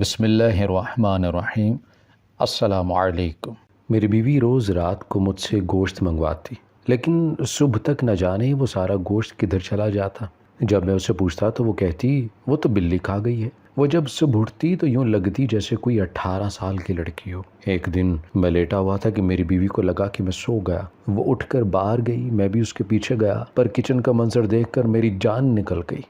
بسم اللہ الرحمن الرحیم۔ السلام علیکم۔ میری بیوی روز رات کو مجھ سے گوشت منگواتی، لیکن صبح تک نہ جانے وہ سارا گوشت کدھر چلا جاتا۔ جب میں اسے پوچھتا تو وہ کہتی وہ تو بلی کھا گئی ہے۔ وہ جب صبح اٹھتی تو یوں لگتی جیسے کوئی 18 سال کی لڑکی ہو۔ ایک دن میں لیٹا ہوا تھا کہ میری بیوی کو لگا کہ میں سو گیا۔ وہ اٹھ کر باہر گئی، میں بھی اس کے پیچھے گیا، پر کچن کا منظر دیکھ کر میری جان نکل گئی۔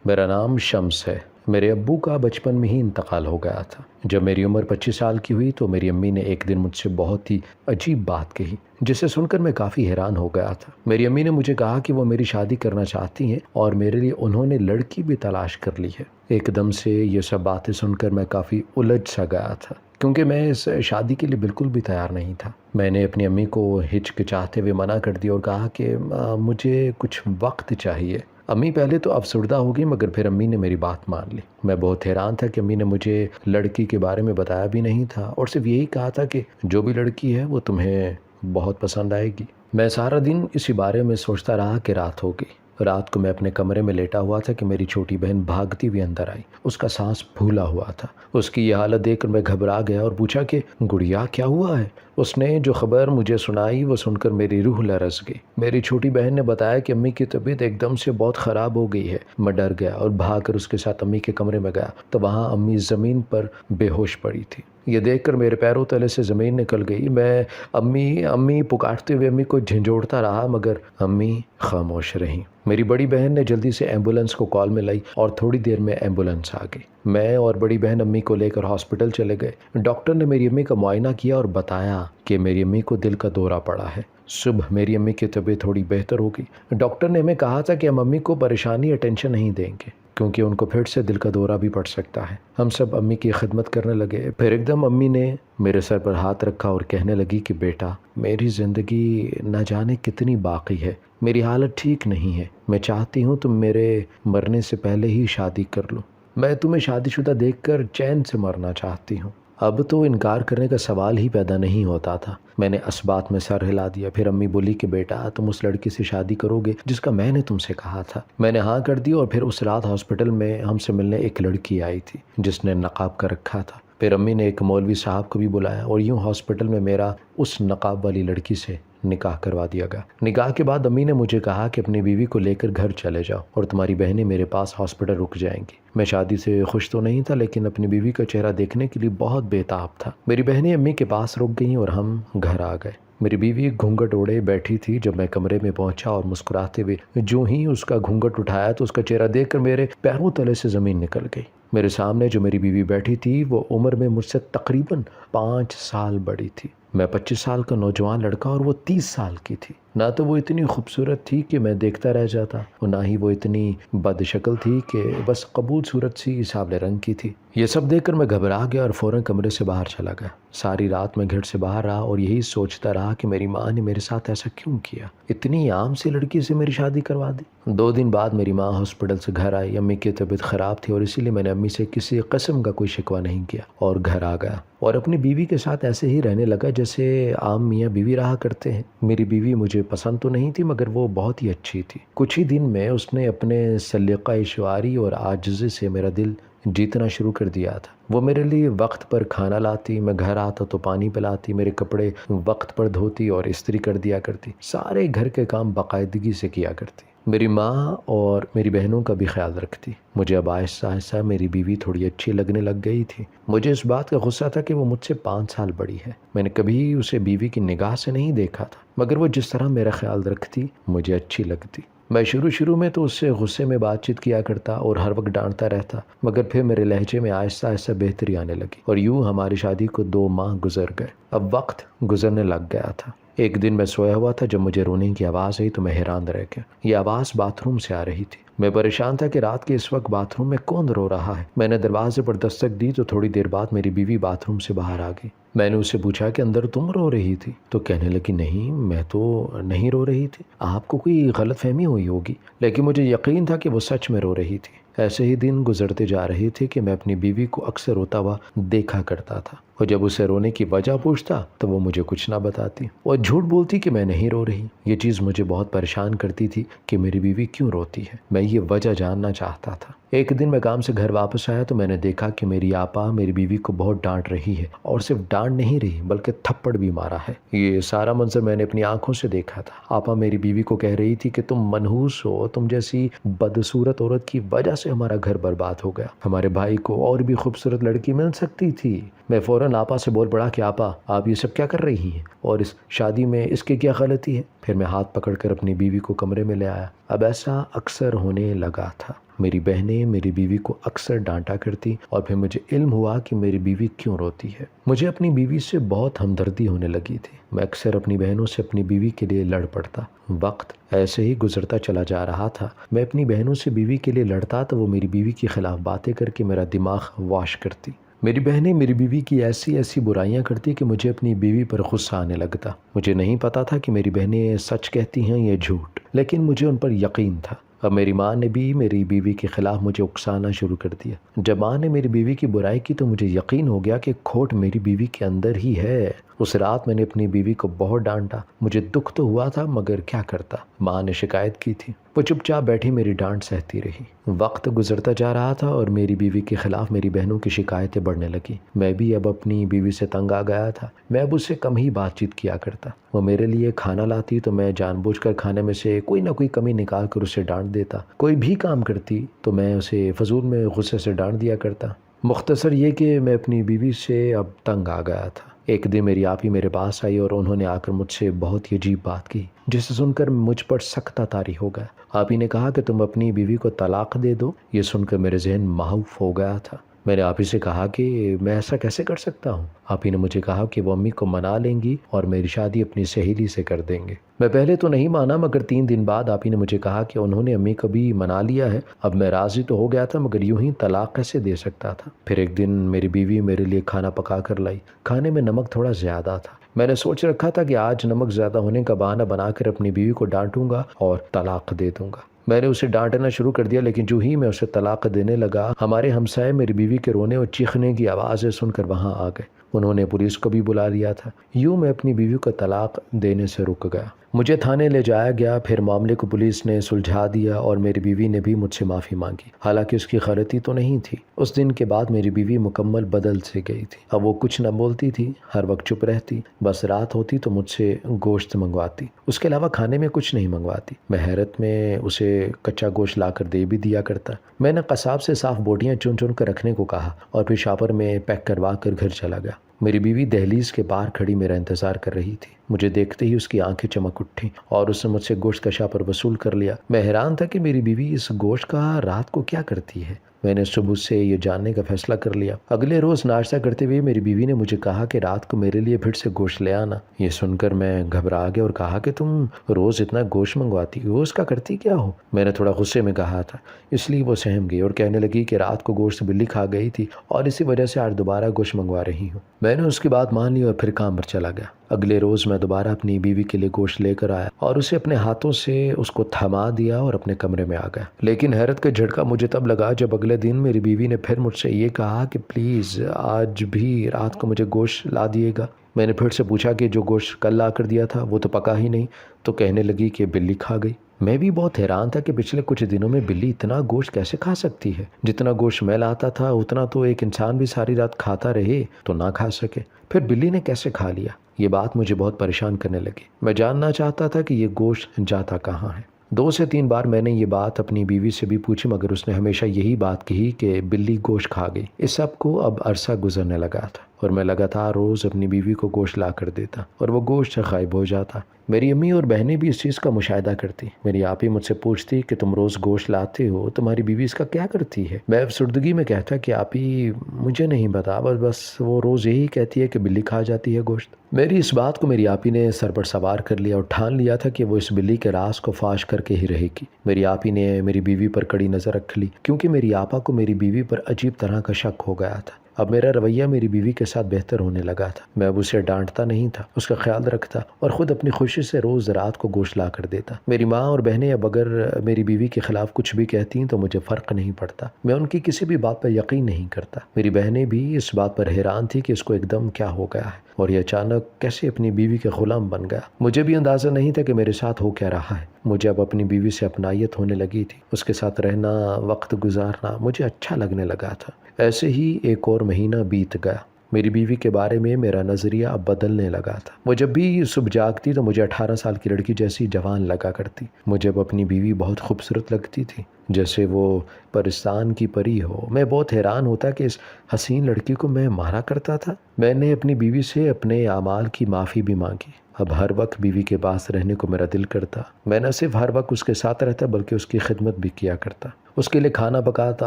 میرا نام شمس ہے۔ میرے ابو کا بچپن میں ہی انتقال ہو گیا تھا۔ جب میری عمر 25 سال کی ہوئی تو میری امی نے ایک دن مجھ سے بہت ہی عجیب بات کہی، جسے سن کر میں کافی حیران ہو گیا تھا۔ میری امی نے مجھے کہا کہ وہ میری شادی کرنا چاہتی ہیں اور میرے لیے انہوں نے لڑکی بھی تلاش کر لی ہے۔ ایک دم سے یہ سب باتیں سن کر میں کافی الجھ سا گیا تھا، کیونکہ میں اس شادی کے لیے بالکل بھی تیار نہیں تھا۔ میں نے اپنی امی کو ہچکچاتے ہوئے منع کر دیا اور کہا کہ مجھے کچھ وقت چاہیے۔ امی پہلے تو افسردہ ہو گئی، مگر پھر امی نے میری بات مان لی۔ میں بہت حیران تھا کہ امی نے مجھے لڑکی کے بارے میں بتایا بھی نہیں تھا اور صرف یہی کہا تھا کہ جو بھی لڑکی ہے وہ تمہیں بہت پسند آئے گی۔ میں سارا دن اسی بارے میں سوچتا رہا کہ رات ہو گئی۔ رات کو میں اپنے کمرے میں لیٹا ہوا تھا کہ میری چھوٹی بہن بھاگتی ہوئی اندر آئی۔ اس کا سانس پھولا ہوا تھا۔ اس کی یہ حالت دیکھ کر میں گھبرا گیا اور پوچھا کہ گڑیا کیا ہوا ہے؟ اس نے جو خبر مجھے سنائی وہ سن کر میری روح لرز گئی۔ میری چھوٹی بہن نے بتایا کہ امی کی طبیعت ایک دم سے بہت خراب ہو گئی ہے۔ میں ڈر گیا اور بھاگ کر اس کے ساتھ امی کے کمرے میں گیا تو وہاں امی زمین پر بے ہوش پڑی تھی۔ یہ دیکھ کر میرے پیروں تلے سے زمین نکل گئی۔ میں امی امی پکارتے ہوئے امی کو جھنجھوڑتا رہا، مگر امی خاموش رہیں۔ میری بڑی بہن نے جلدی سے ایمبولنس کو کال میں لائی اور تھوڑی دیر میں ایمبولنس آ گئی۔ میں اور بڑی بہن امی کو لے کر ہاسپٹل چلے گئے۔ ڈاکٹر نے میری امی کا معائنہ کیا اور بتایا کہ میری امی کو دل کا دورہ پڑا ہے۔ صبح میری امی کی طبیعت تھوڑی بہتر ہو گئی۔ ڈاکٹر نے ہمیں کہا تھا کہ ہم امی کو پریشانی یا ٹینشن نہیں دیں گے، کیونکہ ان کو پھر سے دل کا دورہ بھی پڑ سکتا ہے۔ ہم سب امی کی خدمت کرنے لگے۔ پھر ایک دم امی نے میرے سر پر ہاتھ رکھا اور کہنے لگی کہ بیٹا، میری زندگی نہ جانے کتنی باقی ہے، میری حالت ٹھیک نہیں ہے، میں چاہتی ہوں تم میرے مرنے سے پہلے ہی شادی کر لو۔ میں تمہیں شادی شدہ دیکھ کر چین سے مرنا چاہتی ہوں۔ اب تو انکار کرنے کا سوال ہی پیدا نہیں ہوتا تھا۔ میں نے اس بات میں سر ہلا دیا۔ پھر امی بولی کہ بیٹا، تم اس لڑکی سے شادی کرو گے جس کا میں نے تم سے کہا تھا۔ میں نے ہاں کر دی اور پھر اس رات ہاسپٹل میں ہم سے ملنے ایک لڑکی آئی تھی جس نے نقاب کر رکھا تھا۔ پھر امی نے ایک مولوی صاحب کو بھی بلایا اور یوں ہاسپٹل میں میرا اس نقاب والی لڑکی سے نکاح کروا دیا گیا۔ نکاح کے بعد امی نے مجھے کہا کہ اپنی بیوی کو لے کر گھر چلے جاؤ اور تمہاری بہنیں میرے پاس ہاسپٹل رک جائیں گی۔ میں شادی سے خوش تو نہیں تھا، لیکن اپنی بیوی کا چہرہ دیکھنے کے لیے بہت بے تاب تھا۔ میری بہنیں امی کے پاس رک گئیں اور ہم گھر آ گئے۔ میری بیوی گھونگھٹ اوڑے بیٹھی تھی۔ جب میں کمرے میں پہنچا اور مسکراتے ہوئے جو ہی اس کا گھونگھٹ اٹھایا تو اس کا چہرہ دیکھ کر میرے پیروں تلے سے زمین نکل گئی۔ میرے سامنے جو میری بیوی بیٹھی تھی وہ عمر میں مجھ سے تقریباً 5 سال بڑی تھی۔ میں 25 سال کا نوجوان لڑکا اور وہ 30 سال کی تھی۔ نہ تو وہ اتنی خوبصورت تھی کہ میں دیکھتا رہ جاتا اور نہ ہی وہ اتنی بد شکل تھی کہ بس قبول صورت سی سانولے رنگ کی تھی۔ یہ سب دیکھ کر میں گھبرا گیا اور فوراً کمرے سے باہر چلا گیا۔ ساری رات میں گھر سے باہر رہا اور یہی سوچتا رہا کہ میری ماں نے میرے ساتھ ایسا کیوں کیا، اتنی عام سی لڑکی سے میری شادی کروا دی۔ 2 دن بعد میری ماں ہاسپٹل سے گھر آئی۔ امی کی طبیعت خراب تھی اور اسی لیے میں نے امی سے کسی قسم کا کوئی شکوہ نہیں کیا اور گھر آ گیا اور اپنی بیوی کے ساتھ ایسے ہی رہنے لگا جیسے عام میاں بیوی رہا کرتے ہیں۔ میری بیوی مجھے پسند تو نہیں تھی، مگر وہ بہت ہی اچھی تھی۔ کچھ ہی دن میں اس نے اپنے سلیقہ شعاری اور عاجزی سے میرا دل جیتنا شروع کر دیا تھا۔ وہ میرے لیے وقت پر کھانا لاتی، میں گھر آتا تو پانی پلاتی، میرے کپڑے وقت پر دھوتی اور استری کر دیا کرتی، سارے گھر کے کام باقاعدگی سے کیا کرتی۔ میری ماں اور میری بہنوں کا بھی خیال رکھتی۔ مجھے اب آہستہ آہستہ میری بیوی تھوڑی اچھی لگنے لگ گئی تھی۔ مجھے اس بات کا غصہ تھا کہ وہ مجھ سے 5 سال بڑی ہے۔ میں نے کبھی اسے بیوی کی نگاہ سے نہیں دیکھا تھا، مگر وہ جس طرح میرا خیال رکھتی مجھے اچھی لگتی۔ میں شروع میں تو اس سے غصے میں بات چیت کیا کرتا اور ہر وقت ڈانٹتا رہتا، مگر پھر میرے لہجے میں آہستہ آہستہ بہتری آنے لگی اور یوں ہماری شادی کو 2 ماہ گزر گئے۔ اب وقت گزرنے لگ گیا تھا۔ ایک دن میں سویا ہوا تھا، جب مجھے رونے کی آواز آئی تو میں حیران رہ گیا۔ یہ آواز باتھ روم سے آ رہی تھی۔ میں پریشان تھا کہ رات کے اس وقت باتھ روم میں کون رو رہا ہے۔ میں نے دروازے پر دستک دی تو تھوڑی دیر بعد میری بیوی باتھ روم سے باہر آ گئی۔ میں نے اس سے پوچھا کہ اندر تم رو رہی تھی؟ تو کہنے لگی نہیں، میں تو نہیں رو رہی تھی، آپ کو کوئی غلط فہمی ہوئی ہوگی۔ لیکن مجھے یقین تھا کہ وہ سچ میں رو رہی تھی۔ ایسے ہی دن گزرتے جا رہے تھے کہ میں اپنی بیوی کو اکثر روتا ہوا دیکھا کرتا تھا، اور جب اسے رونے کی وجہ پوچھتا تو وہ مجھے کچھ نہ بتاتی اور جھوٹ بولتی کہ میں نہیں رو رہی۔ یہ چیز مجھے بہت پریشان کرتی تھی کہ میری بیوی کیوں روتی ہے، میں یہ وجہ جاننا چاہتا تھا۔ ایک دن میں کام سے گھر واپس آیا تو میں نے دیکھا کہ میری آپا میری بیوی کو بہت ڈانٹ رہی ہے، اور صرف ڈانٹ نہیں رہی بلکہ تھپڑ بھی مارا ہے۔ یہ سارا منظر میں نے اپنی آنکھوں سے دیکھا تھا۔ آپا میری بیوی کو کہہ رہی تھی کہ تم منحوس ہو، تم جیسی بدصورت عورت کی وجہ سے ہمارا گھر برباد ہو گیا، ہمارے بھائی کو اور بھی خوبصورت لڑکی مل سکتی تھی۔ میں فوراً آپا سے بول پڑا کہ آپا آپ یہ سب کیا کر رہی ہیں، اور اس شادی میں اس کی کیا غلطی ہے؟ پھر میں ہاتھ پکڑ کر اپنی بیوی کو کمرے میں لے آیا۔ اب ایسا اکثر ہونے لگا تھا، میری بہنیں میری بیوی کو اکثر ڈانٹا کرتی، اور پھر مجھے علم ہوا کہ میری بیوی کیوں روتی ہے۔ مجھے اپنی بیوی سے بہت ہمدردی ہونے لگی تھی۔ میں اکثر اپنی بہنوں سے اپنی بیوی کے لیے لڑ پڑتا۔ وقت ایسے ہی گزرتا چلا جا رہا تھا۔ میں اپنی بہنوں سے بیوی کے لیے لڑتا تو وہ میری بیوی کے خلاف باتیں کر کے میرا دماغ واش کرتی۔ میری بہنیں میری بیوی کی ایسی ایسی برائیاں کرتی کہ مجھے اپنی بیوی پر غصہ آنے لگتا۔ مجھے نہیں پتا تھا کہ میری بہنیں سچ کہتی ہیں یا جھوٹ، لیکن مجھے ان پر یقین تھا۔ اب میری ماں نے بھی میری بیوی کے خلاف مجھے اکسانا شروع کر دیا۔ جب ماں نے میری بیوی کی برائی کی تو مجھے یقین ہو گیا کہ کھوٹ میری بیوی کے اندر ہی ہے۔ اس رات میں نے اپنی بیوی کو بہت ڈانٹا۔ مجھے دکھ تو ہوا تھا مگر کیا کرتا، ماں نے شکایت کی تھی۔ وہ چپ چاپ بیٹھی میری ڈانٹ سہتی رہی۔ وقت گزرتا جا رہا تھا اور میری بیوی کے خلاف میری بہنوں کی شکایتیں بڑھنے لگیں۔ میں بھی اب اپنی بیوی سے تنگ آ گیا تھا۔ میں اب اس سے کم ہی بات چیت کیا کرتا۔ وہ میرے لیے کھانا لاتی تو میں جان بوجھ کر کھانے میں سے کوئی نہ کوئی کمی نکال کر اسے ڈانٹ دیتا۔ کوئی بھی کام کرتی تو میں اسے فضول میں غصے سے ڈانٹ دیا کرتا۔ مختصر یہ کہ میں اپنی بیوی سے اب تنگ آ گیا تھا۔ ایک دن میری آپی میرے پاس آئی اور انہوں نے آ کر مجھ سے بہت ہی عجیب بات کی، جسے سن کر مجھ پر سخت طاری ہو گیا۔ آپی نے کہا کہ تم اپنی بیوی کو طلاق دے دو۔ یہ سن کر میرے ذہن محوف ہو گیا تھا۔ میں نے آپی سے کہا کہ میں ایسا کیسے کر سکتا ہوں؟ آپی نے مجھے کہا کہ وہ امی کو منا لیں گی اور میری شادی اپنی سہیلی سے کر دیں گے۔ میں پہلے تو نہیں مانا مگر 3 دن بعد آپی نے مجھے کہا کہ انہوں نے امی کو بھی منا لیا ہے۔ اب میں راضی تو ہو گیا تھا مگر یوں ہی طلاق کیسے دے سکتا تھا؟ پھر ایک دن میری بیوی میرے لیے کھانا پکا کر لائی۔ کھانے میں نمک تھوڑا زیادہ تھا۔ میں نے سوچ رکھا تھا کہ آج نمک زیادہ ہونے کا بہانہ بنا کر اپنی بیوی کو ڈانٹوں گا اور طلاق دے دوں گا۔ میں نے اسے ڈانٹنا شروع کر دیا، لیکن جو ہی میں اسے طلاق دینے لگا، ہمارے ہمسائے میری بیوی کے رونے اور چیخنے کی آوازیں سن کر وہاں آ گئے۔ انہوں نے پولیس کو بھی بلا لیا تھا۔ یوں میں اپنی بیوی کو طلاق دینے سے رک گیا۔ مجھے تھانے لے جایا گیا۔ پھر معاملے کو پولیس نے سلجھا دیا اور میری بیوی نے بھی مجھ سے معافی مانگی، حالانکہ اس کی غلطی تو نہیں تھی۔ اس دن کے بعد میری بیوی مکمل بدل سے گئی تھی۔ اب وہ کچھ نہ بولتی تھی، ہر وقت چپ رہتی، بس رات ہوتی تو مجھ سے گوشت منگواتی، اس کے علاوہ کھانے میں کچھ نہیں منگواتی۔ میں حیرت میں اسے کچا گوشت لا کر دے بھی دیا کرتا۔ میں نے قصاب سے صاف بوٹیاں چن چن کر رکھنے کو کہا اور پھر شاپر میں پیک کروا کر گھر چلا گیا۔ میری بیوی دہلیز کے باہر کھڑی میرا انتظار کر رہی تھی۔ مجھے دیکھتے ہی اس کی آنکھیں چمک اٹھیں اور اس نے مجھ سے گوشت کا شاپر وصول کر لیا۔ میں حیران تھا کہ میری بیوی اس گوشت کا رات کو کیا کرتی ہے۔ میں نے صبح سے یہ جاننے کا فیصلہ کر لیا۔ اگلے روز ناشتہ کرتے ہوئے میری بیوی نے مجھے کہا کہ رات کو میرے لیے پھر سے گوشت لے آنا۔ یہ سن کر میں گھبرا گیا اور کہا کہ تم روز اتنا گوشت منگواتی ہو، اس کا کرتی کیا ہو؟ میں نے تھوڑا غصے میں کہا تھا، اس لیے وہ سہم گئی اور کہنے لگی کہ رات کو گوشت بلی کھا گئی تھی اور اسی وجہ سے آج دوبارہ گوشت منگوا رہی ہوں۔ میں نے اس کی بات مان لی اور پھر کام پر چلا گیا۔ اگلے روز میں دوبارہ اپنی بیوی کے لیے گوشت لے کر آیا اور اسے اپنے ہاتھوں سے اس کو تھما دیا اور اپنے کمرے میں آ گیا۔ لیکن حیرت کا جھٹکا مجھے تب لگا جب اگلے دن میری بیوی نے پھر مجھ سے یہ کہا کہ پلیز آج بھی رات کو مجھے گوشت لا دیے گا۔ میں نے پھر سے پوچھا کہ جو گوشت کل لا کر دیا تھا وہ تو پکا ہی نہیں، تو کہنے لگی کہ بلی کھا گئی۔ میں بھی بہت حیران تھا کہ پچھلے کچھ دنوں میں بلی اتنا گوشت کیسے کھا سکتی ہے؟ جتنا گوشت میں لاتا تھا اتنا تو ایک انسان بھی ساری رات کھاتا رہے تو نہ کھا سکے، پھر بلی نے کیسے کھا لیا؟ یہ بات مجھے بہت پریشان کرنے لگی۔ میں جاننا چاہتا تھا کہ یہ گوشت جاتا کہاں ہے۔ 2 سے 3 بار میں نے یہ بات اپنی بیوی سے بھی پوچھی مگر اس نے ہمیشہ یہی بات کہی کہ بلی گوشت کھا گئی۔ اس سب کو اب عرصہ گزرنے لگا تھا اور میں لگاتار روز اپنی بیوی کو گوشت لا کر دیتا اور وہ گوشت غائب ہو جاتا۔ میری امی اور بہنیں بھی اس چیز کا مشاہدہ کرتی۔ میری آپی مجھ سے پوچھتی کہ تم روز گوشت لاتے ہو، تمہاری بیوی اس کا کیا کرتی ہے؟ میں افسردگی میں کہتا کہ آپی مجھے نہیں پتا، بس وہ روز یہی کہتی ہے کہ بلی کھا جاتی ہے گوشت۔ میری اس بات کو میری آپی نے سر پر سوار کر لیا اور ٹھان لیا تھا کہ وہ اس بلی کے راز کو فاش کر کے ہی رہے گی۔ میری آپی نے میری بیوی پر کڑی نظر رکھ لی کیونکہ میری آپا کو میری بیوی پر عجیب طرح کا شک ہو گیا تھا۔ اب میرا رویہ میری بیوی کے ساتھ بہتر ہونے لگا تھا۔ میں اب اسے ڈانٹتا نہیں تھا، اس کا خیال رکھتا اور خود اپنی خوشی سے روز رات کو گوشت لا کر دیتا۔ میری ماں اور بہنیں اب اگر میری بیوی کے خلاف کچھ بھی کہتی ہیں تو مجھے فرق نہیں پڑتا، میں ان کی کسی بھی بات پر یقین نہیں کرتا۔ میری بہنیں بھی اس بات پر حیران تھی کہ اس کو ایک دم کیا ہو گیا ہے اور یہ اچانک کیسے اپنی بیوی کے غلام بن گیا۔ مجھے بھی اندازہ نہیں تھا کہ میرے ساتھ ہو کیا رہا ہے۔ مجھے اب اپنی بیوی سے اپنائیت ہونے لگی تھی، اس کے ساتھ رہنا، وقت گزارنا مجھے اچھا لگنے لگا تھا۔ ایسے ہی ایک اور مہینہ بیت گیا۔ میری بیوی کے بارے میں میرا نظریہ اب بدلنے لگا تھا۔ وہ جب بھی صبح جاگتی تو مجھے 18 سال کی لڑکی جیسی جوان لگا کرتی۔ مجھے اب اپنی بیوی بہت خوبصورت لگتی تھی، جیسے وہ پرستان کی پری ہو۔ میں بہت حیران ہوتا کہ اس حسین لڑکی کو میں مارا کرتا تھا۔ میں نے اپنی بیوی سے اپنے اعمال کی معافی بھی مانگی۔ اب ہر وقت بیوی کے پاس رہنے کو میرا دل کرتا۔ میں نہ صرف ہر وقت اس کے ساتھ رہتا بلکہ اس کی خدمت بھی کیا کرتا، اس کے لیے کھانا پکاتا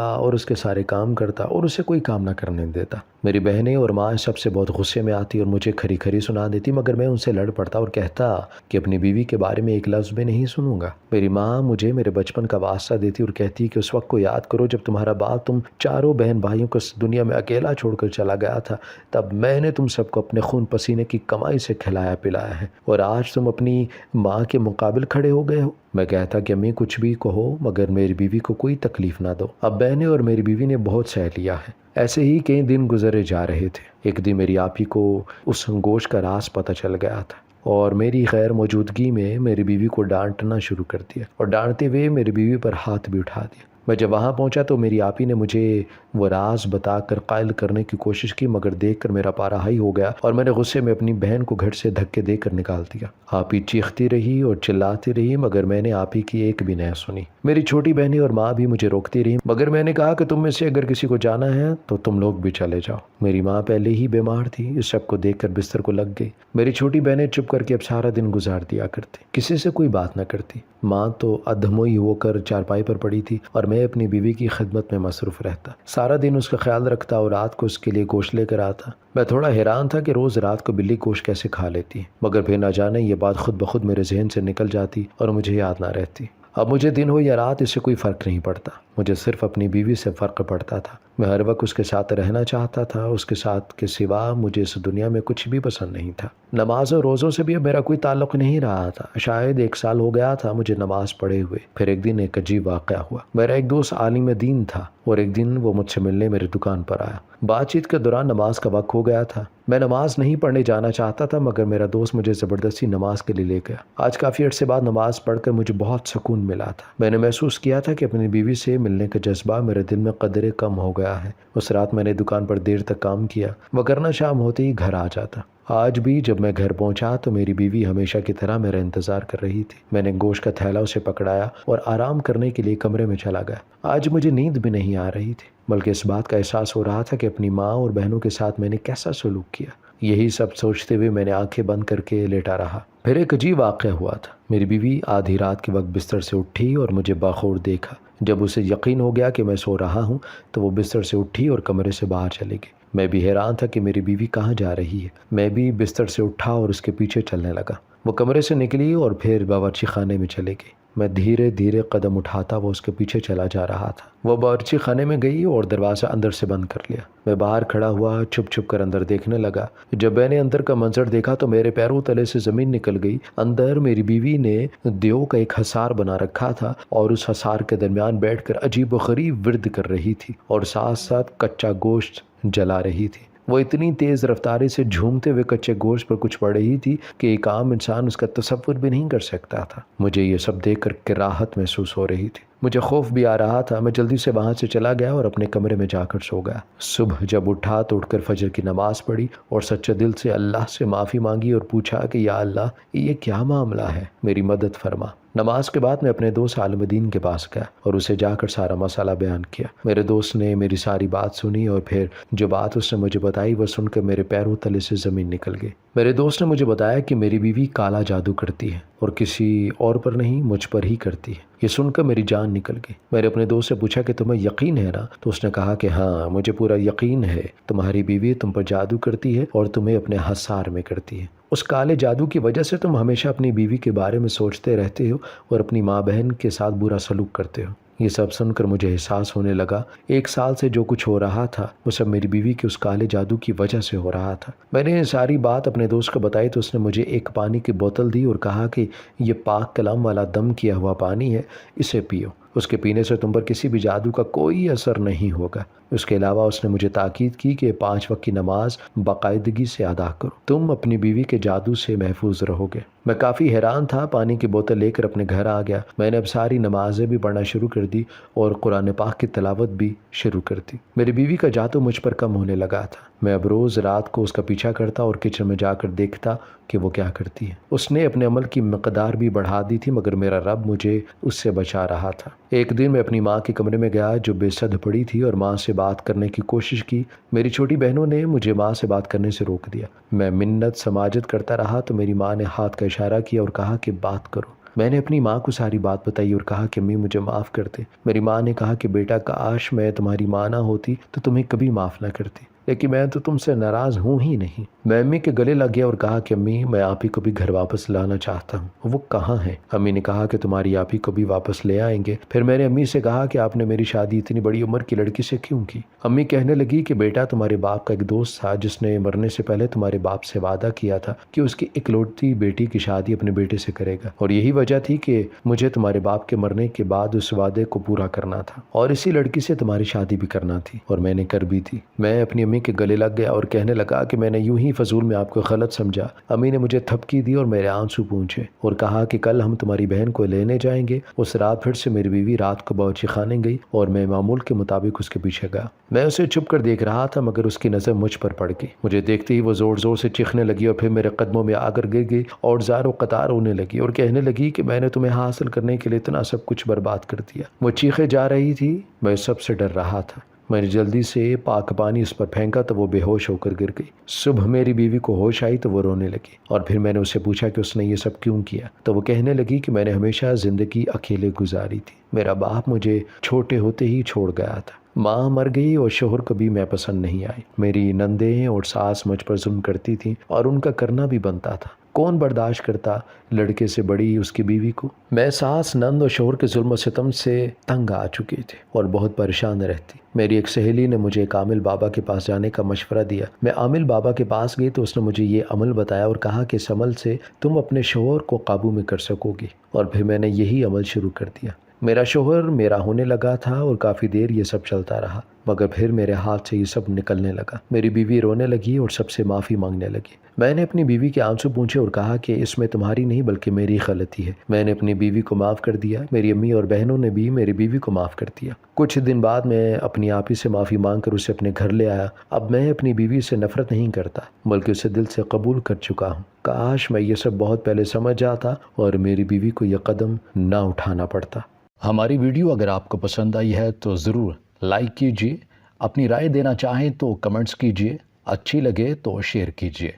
اور اس کے سارے کام کرتا اور اسے کوئی کام نہ کرنے دیتا۔ میری بہنیں اور ماں سب سے بہت غصے میں آتی اور مجھے کھری کھری سنا دیتی، مگر میں ان سے لڑ پڑتا اور کہتا کہ اپنی بیوی کے بارے میں ایک لفظ بھی نہیں سنوں گا۔ میری ماں مجھے میرے بچپن کا واسطہ دیتی اور کہتی کہ اس وقت کو یاد کرو جب تمہارا باپ تم چاروں بہن بھائیوں کو اس دنیا میں اکیلا چھوڑ کر چلا گیا تھا، تب میں نے تم سب کو اپنے خون پسینے کی کمائی سے کھلایا پلایا ہے اور آج تم اپنی ماں کے مقابل کھڑے ہو گئے ہو۔ میں کہتا کہ امی کچھ بھی کہو مگر میری بیوی کو کوئی تکلیف نہ دو۔ اب بہنیں اور میری بیوی نے بہت سہ لیا ہے۔ ایسے ہی کئی دن گزرے جا رہے تھے۔ ایک دن میری آپی کو اس گوشت کا راز پتہ چل گیا تھا اور میری غیر موجودگی میں میری بیوی کو ڈانٹنا شروع کر دیا اور ڈانٹتے ہوئے میری بیوی پر ہاتھ بھی اٹھا دیا۔ میں جب وہاں پہنچا تو میری آپی نے مجھے وہ راز بتا کر قائل کرنے کی کوشش کی، مگر دیکھ کر میرا پارا ہائی ہو گیا اور میں نے غصے میں اپنی بہن کو گھر سے دھکے دے کر نکال دیا۔ آپی چیختی رہی اور چلاتی رہی مگر میں نے آپی کی ایک بھی نہ سنی۔ میری چھوٹی بہنیں اور ماں بھی مجھے روکتی رہی مگر میں نے کہا کہ تم میں سے اگر کسی کو جانا ہے تو تم لوگ بھی چلے جاؤ۔ میری ماں پہلے ہی بیمار تھی، اس سب کو دیکھ کر بستر کو لگ گئی۔ میری چھوٹی بہنیں چپ کر کے اب سارا دن گزار دیا کرتی، کسی سے کوئی بات نہ کرتی۔ ماں تو ادھموئی ہو کر چارپائی پر پڑی تھی اور میں اپنی بیوی کی خدمت میں مصروف رہتا، سارا دن اس کا خیال رکھتا اور رات کو اس کے لیے گوشت لے کر آتا۔ میں تھوڑا حیران تھا کہ روز رات کو بلی گوشت کیسے کھا لیتی ہے، مگر پھر نہ جانے یہ بات خود بخود میرے ذہن سے نکل جاتی اور مجھے یاد نہ رہتی۔ اب مجھے دن ہو یا رات اس سے کوئی فرق نہیں پڑتا، مجھے صرف اپنی بیوی سے فرق پڑتا تھا۔ میں ہر وقت اس کے ساتھ رہنا چاہتا تھا، اس کے ساتھ کے سوا مجھے اس دنیا میں کچھ بھی پسند نہیں تھا۔ نماز اور روزوں سے بھی اب میرا کوئی تعلق نہیں رہا تھا۔ شاید 1 سال ہو گیا تھا مجھے نماز پڑھے ہوئے۔ پھر ایک دن ایک عجیب واقعہ ہوا۔ میرا ایک دوست عالم دین تھا اور ایک دن وہ مجھ سے ملنے میری دکان پر آیا۔ بات چیت کے دوران نماز کا وقت ہو گیا تھا۔ میں نماز نہیں پڑھنے جانا چاہتا تھا مگر میرا دوست مجھے زبردستی نماز کے لیے لے گیا۔ آج کافی عرصے بعد نماز پڑھ کر مجھے بہت سکون ملا تھا۔ میں نے محسوس کیا تھا کہ اپنی بیوی سے ملنے کا جذبہ میرے دل میں قدرے کم ہو گیا ہے۔ اس رات میں نے دکان پر دیر تک کام کیا وگرنہ شام ہوتے ہی گھر آ جاتا۔ آج بھی جب میں گھر پہنچا تو میری بیوی ہمیشہ کی طرح میرا انتظار کر رہی تھی۔ میں نے گوشت کا تھیلا اسے پکڑایا اور آرام کرنے کے لیے کمرے میں چلا گیا۔ آج مجھے نیند بھی نہیں آ رہی تھی بلکہ اس بات کا احساس ہو رہا تھا کہ اپنی ماں اور بہنوں کے ساتھ میں نے کیسا سلوک کیا۔ یہی سب سوچتے ہوئے میں نے آنکھیں بند کر کے لیٹا رہا۔ پھر ایک عجیب واقعہ ہوا تھا۔ میری بیوی آدھی رات کے وقت بستر سے اٹھی اور مجھے باخور دیکھا۔ جب اسے یقین ہو گیا کہ میں سو رہا ہوں تو وہ بستر سے اٹھی اور کمرے سے باہر چلی گئی۔ میں بھی حیران تھا کہ میری بیوی کہاں جا رہی ہے۔ میں بھی بستر سے اٹھا اور اس کے پیچھے چلنے لگا۔ وہ کمرے سے نکلی اور پھر باورچی خانے میں چلی گئی۔ میں دھیرے دھیرے قدم اٹھاتا وہ اس کے پیچھے چلا جا رہا تھا۔ وہ باورچی خانے میں گئی اور دروازہ اندر سے بند کر لیا۔ میں باہر کھڑا ہوا چھپ چھپ کر اندر دیکھنے لگا۔ جب میں نے اندر کا منظر دیکھا تو میرے پیروں تلے سے زمین نکل گئی۔ اندر میری بیوی نے دیو کا ایک حصار بنا رکھا تھا اور اس حصار کے درمیان بیٹھ کر عجیب و غریب ورد کر رہی تھی اور ساتھ ساتھ کچا گوشت جلا رہی تھی۔ وہ اتنی تیز رفتاری سے جھومتے ہوئے کچے گوشت پر کچھ پڑ رہی تھی کہ ایک عام انسان اس کا تصور بھی نہیں کر سکتا تھا۔ مجھے یہ سب دیکھ کر راحت محسوس ہو رہی تھی، مجھے خوف بھی آ رہا تھا۔ میں جلدی سے وہاں سے چلا گیا اور اپنے کمرے میں جا کر سو گیا۔ صبح جب اٹھا تو اٹھ کر فجر کی نماز پڑھی اور سچے دل سے اللہ سے معافی مانگی اور پوچھا کہ یا اللہ یہ کیا معاملہ ہے، میری مدد فرما۔ نماز کے بعد میں اپنے دوست عالم دین کے پاس گیا اور اسے جا کر سارا مسئلہ بیان کیا۔ میرے دوست نے میری ساری بات سنی اور پھر جو بات اس نے مجھے بتائی وہ سن کر میرے پیروں تلے سے زمین نکل گئی۔ میرے دوست نے مجھے بتایا کہ میری بیوی کالا جادو کرتی ہے اور کسی اور پر نہیں مجھ پر ہی کرتی ہے۔ یہ سن کر میری جان نکل گئی۔ میں نے اپنے دوست سے پوچھا کہ تمہیں یقین ہے نا؟ تو اس نے کہا کہ ہاں مجھے پورا یقین ہے، تمہاری بیوی تم پر جادو کرتی ہے اور تمہیں اپنے حصار میں کرتی ہے۔ اس کالے جادو کی وجہ سے تم ہمیشہ اپنی بیوی کے بارے میں سوچتے رہتے ہو اور اپنی ماں بہن کے ساتھ برا سلوک کرتے ہو۔ یہ سب سن کر مجھے احساس ہونے لگا 1 سال سے جو کچھ ہو رہا تھا وہ سب میری بیوی کے اس کالے جادو کی وجہ سے ہو رہا تھا۔ میں نے یہ ساری بات اپنے دوست کو بتائی تو اس نے مجھے ایک پانی کی بوتل دی اور کہا کہ یہ پاک کلام والا دم کیا ہوا پانی ہے، اسے پیو، اس کے پینے سے تم پر کسی بھی جادو کا کوئی اثر نہیں ہوگا۔ اس کے علاوہ اس نے مجھے تاکید کی کہ 5 وقت کی نماز باقاعدگی سے ادا کرو، تم اپنی بیوی کے جادو سے محفوظ رہو گے۔ میں کافی حیران تھا، پانی کی بوتل لے کر اپنے گھر آ گیا۔ میں نے اب ساری نمازیں بھی پڑھنا شروع کر دی اور قرآن پاک کی تلاوت بھی شروع کر دی۔ میری بیوی کا جادو مجھ پر کم ہونے لگا تھا۔ میں اب روز رات کو اس کا پیچھا کرتا اور کچن میں جا کر دیکھتا کہ وہ کیا کرتی ہے۔ اس نے اپنے عمل کی مقدار بھی بڑھا دی تھی، مگر میرا رب مجھے اس سے بچا رہا تھا۔ ایک دن میں اپنی ماں کے کمرے میں گیا جو بے سد پڑی تھی اور ماں سے بات کرنے کی کوشش کی۔ میری چھوٹی بہنوں نے مجھے ماں سے بات کرنے سے روک دیا۔ میں منت سماجت کرتا رہا تو میری ماں نے ہاتھ کا اشارہ کیا اور کہا کہ بات کرو۔ میں نے اپنی ماں کو ساری بات بتائی اور کہا کہ امی مجھے معاف کر دے۔ میری ماں نے کہا کہ بیٹا کاش میں تمہاری ماں نہ ہوتی تو تمہیں کبھی معاف نہ کرتی، لیکن میں تو تم سے ناراض ہوں ہی نہیں۔ میں امی کے گلے لگ گیا اور کہا کہ امی میں آپ ہی کو بھی گھر واپس لانا چاہتا ہوں۔ وہ کہاں ہیں؟ امی نے کہا کہ تمہاری آپ ہی کو بھی واپس لے آئیں گے۔ پھر میں نے امی سے کہا کہ آپ نے میری شادی اتنی بڑی عمر کی لڑکی سے کیوں کی؟ امی کہنے لگی کہ بیٹا تمہارے باپ کا ایک دوست تھا جس نے مرنے سے پہلے تمہارے باپ سے وعدہ کیا تھا کہ اس کی اکلوتی بیٹی کی شادی اپنے بیٹے سے کرے گا، اور یہی وجہ تھی کہ مجھے تمہارے باپ کے مرنے کے بعد اس وعدے کو پورا کرنا تھا اور اسی لڑکی سے تمہاری شادی بھی کرنا تھی، اور میں نے کر بھی تھی۔ میں اپنی امی کے گلے لگ گیا اور کہنے لگا کہ میں نے یوں ہی فضول میں آپ کو غلط سمجھا۔ امی نے مجھے تھپکی دی اور میرے آنسو پونچھے اور کہا کہ کل ہم تمہاری بہن کو لینے جائیں گے۔ اس رات پھر سے میری بیوی رات کو باورچی خانے گئی اور میں معمول کے مطابق اس کے پیچھے گیا۔ میں اسے چھپ کر دیکھ رہا تھا مگر اس کی نظر مجھ پر پڑ گئی۔ مجھے دیکھتے ہی وہ زور زور سے چیخنے لگی اور پھر میرے قدموں میں آ کر گر گئی اور زار و قطار رونے لگی اور کہنے لگی کہ میں نے تمہیں حاصل کرنے کے لیے اتنا سب کچھ برباد کر دیا۔ وہ چیخے جا رہی تھی، میں سب سے ڈر رہا تھا۔ میں نے جلدی سے پاک پانی اس پر پھینکا تو وہ بے ہوش ہو کر گر گئی۔ صبح میری بیوی کو ہوش آئی تو وہ رونے لگی اور پھر میں نے اسے پوچھا کہ اس نے یہ سب کیوں کیا، تو وہ کہنے لگی کہ میں نے ہمیشہ زندگی اکیلے گزاری تھی۔ میرا باپ مجھے چھوٹے ہوتے ہی چھوڑ گیا تھا، ماں مر گئی اور شوہر کبھی میں پسند نہیں آئی۔ میری نندیں اور ساس مجھ پر ظلم کرتی تھیں اور ان کا کرنا بھی بنتا تھا۔ کون برداشت کرتا لڑکے سے بڑی اس کی بیوی کو؟ میں ساس، نند اور شوہر کے ظلم و ستم سے تنگ آ چکی تھی اور بہت پریشان رہتی۔ میری ایک سہیلی نے مجھے ایک عامل بابا کے پاس جانے کا مشورہ دیا۔ میں عامل بابا کے پاس گئی تو اس نے مجھے یہ عمل بتایا اور کہا کہ اس عمل سے تم اپنے شوہر کو قابو میں کر سکو گی، اور پھر میں نے یہی عمل شروع کر دیا۔ میرا شوہر میرا ہونے لگا تھا اور کافی دیر یہ سب چلتا رہا، مگر پھر میرے ہاتھ سے یہ سب نکلنے لگا۔ میری بیوی رونے لگی اور سب سے معافی مانگنے لگی۔ میں نے اپنی بیوی کے آنسو پونچھے اور کہا کہ اس میں تمہاری نہیں بلکہ میری غلطی ہے۔ میں نے اپنی بیوی کو معاف کر دیا۔ میری امی اور بہنوں نے بھی میری بیوی کو معاف کر دیا۔ کچھ دن بعد میں اپنی آپ ہی سے معافی مانگ کر اسے اپنے گھر لے آیا۔ اب میں اپنی بیوی سے نفرت نہیں کرتا بلکہ اسے دل سے قبول کر چکا ہوں۔ کاش میں یہ سب بہت پہلے سمجھ جاتا اور میری بیوی کو یہ قدم نہ اٹھانا پڑتا۔ ہماری ویڈیو اگر آپ کو پسند آئی ہے تو ضرور لائک کیجیے، اپنی رائے دینا چاہیں تو کمنٹس کیجیے، اچھی لگے تو شیئر کیجیے۔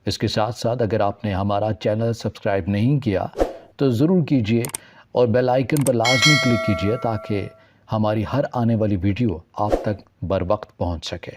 اس کے ساتھ ساتھ اگر آپ نے ہمارا چینل سبسکرائب نہیں کیا تو ضرور کیجیے اور بیل آئیکن پر لازمی کلک کیجیے تاکہ ہماری ہر آنے والی ویڈیو آپ تک بر وقت پہنچ سکے۔